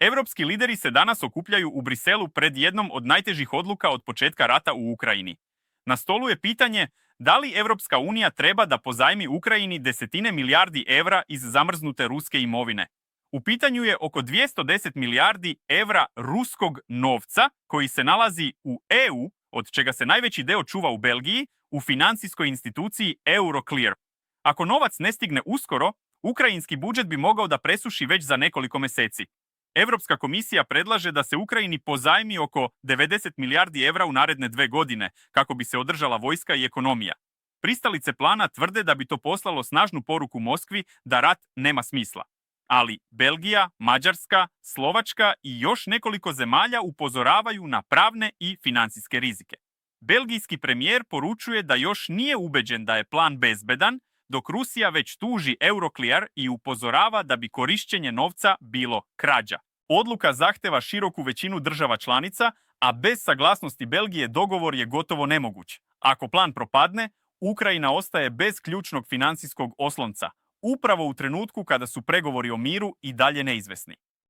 Europski lideri se danas okupljaju u Briselu pred jednom od najtežih odluka od početka rata u Ukrajini. Na stolu je pitanje da li Europska unija treba da pozajmi Ukrajini desetine milijardi evra iz zamrznute ruske imovine. U pitanju je oko 210 milijardi evra ruskog novca koji se nalazi u EU, od čega se najveći deo čuva u Belgiji, u financijskoj instituciji Euroclear. Ako novac ne stigne uskoro, ukrajinski budžet bi mogao da presuši već za nekoliko meseci. Europska komisija predlaže da se Ukrajini pozajmi oko 90 milijardi evra u naredne 2 godine, kako bi se održala vojska i ekonomija. Pristalice plana tvrde da bi to poslalo snažnu poruku Moskvi da rat nema smisla. Ali Belgija, Mađarska, Slovačka i još nekoliko zemalja upozoravaju na pravne i financijske rizike. Belgijski premijer poručuje da još nije ubeđen da je plan bezbedan, dok Rusija već tuži Euroclear i upozorava da bi korišćenje novca bilo krađa. Odluka zahteva široku većinu država članica, a bez saglasnosti Belgije dogovor je gotovo nemoguć. Ako plan propadne, Ukrajina ostaje bez ključnog financijskog oslonca, upravo u trenutku kada su pregovori o miru i dalje neizvesni.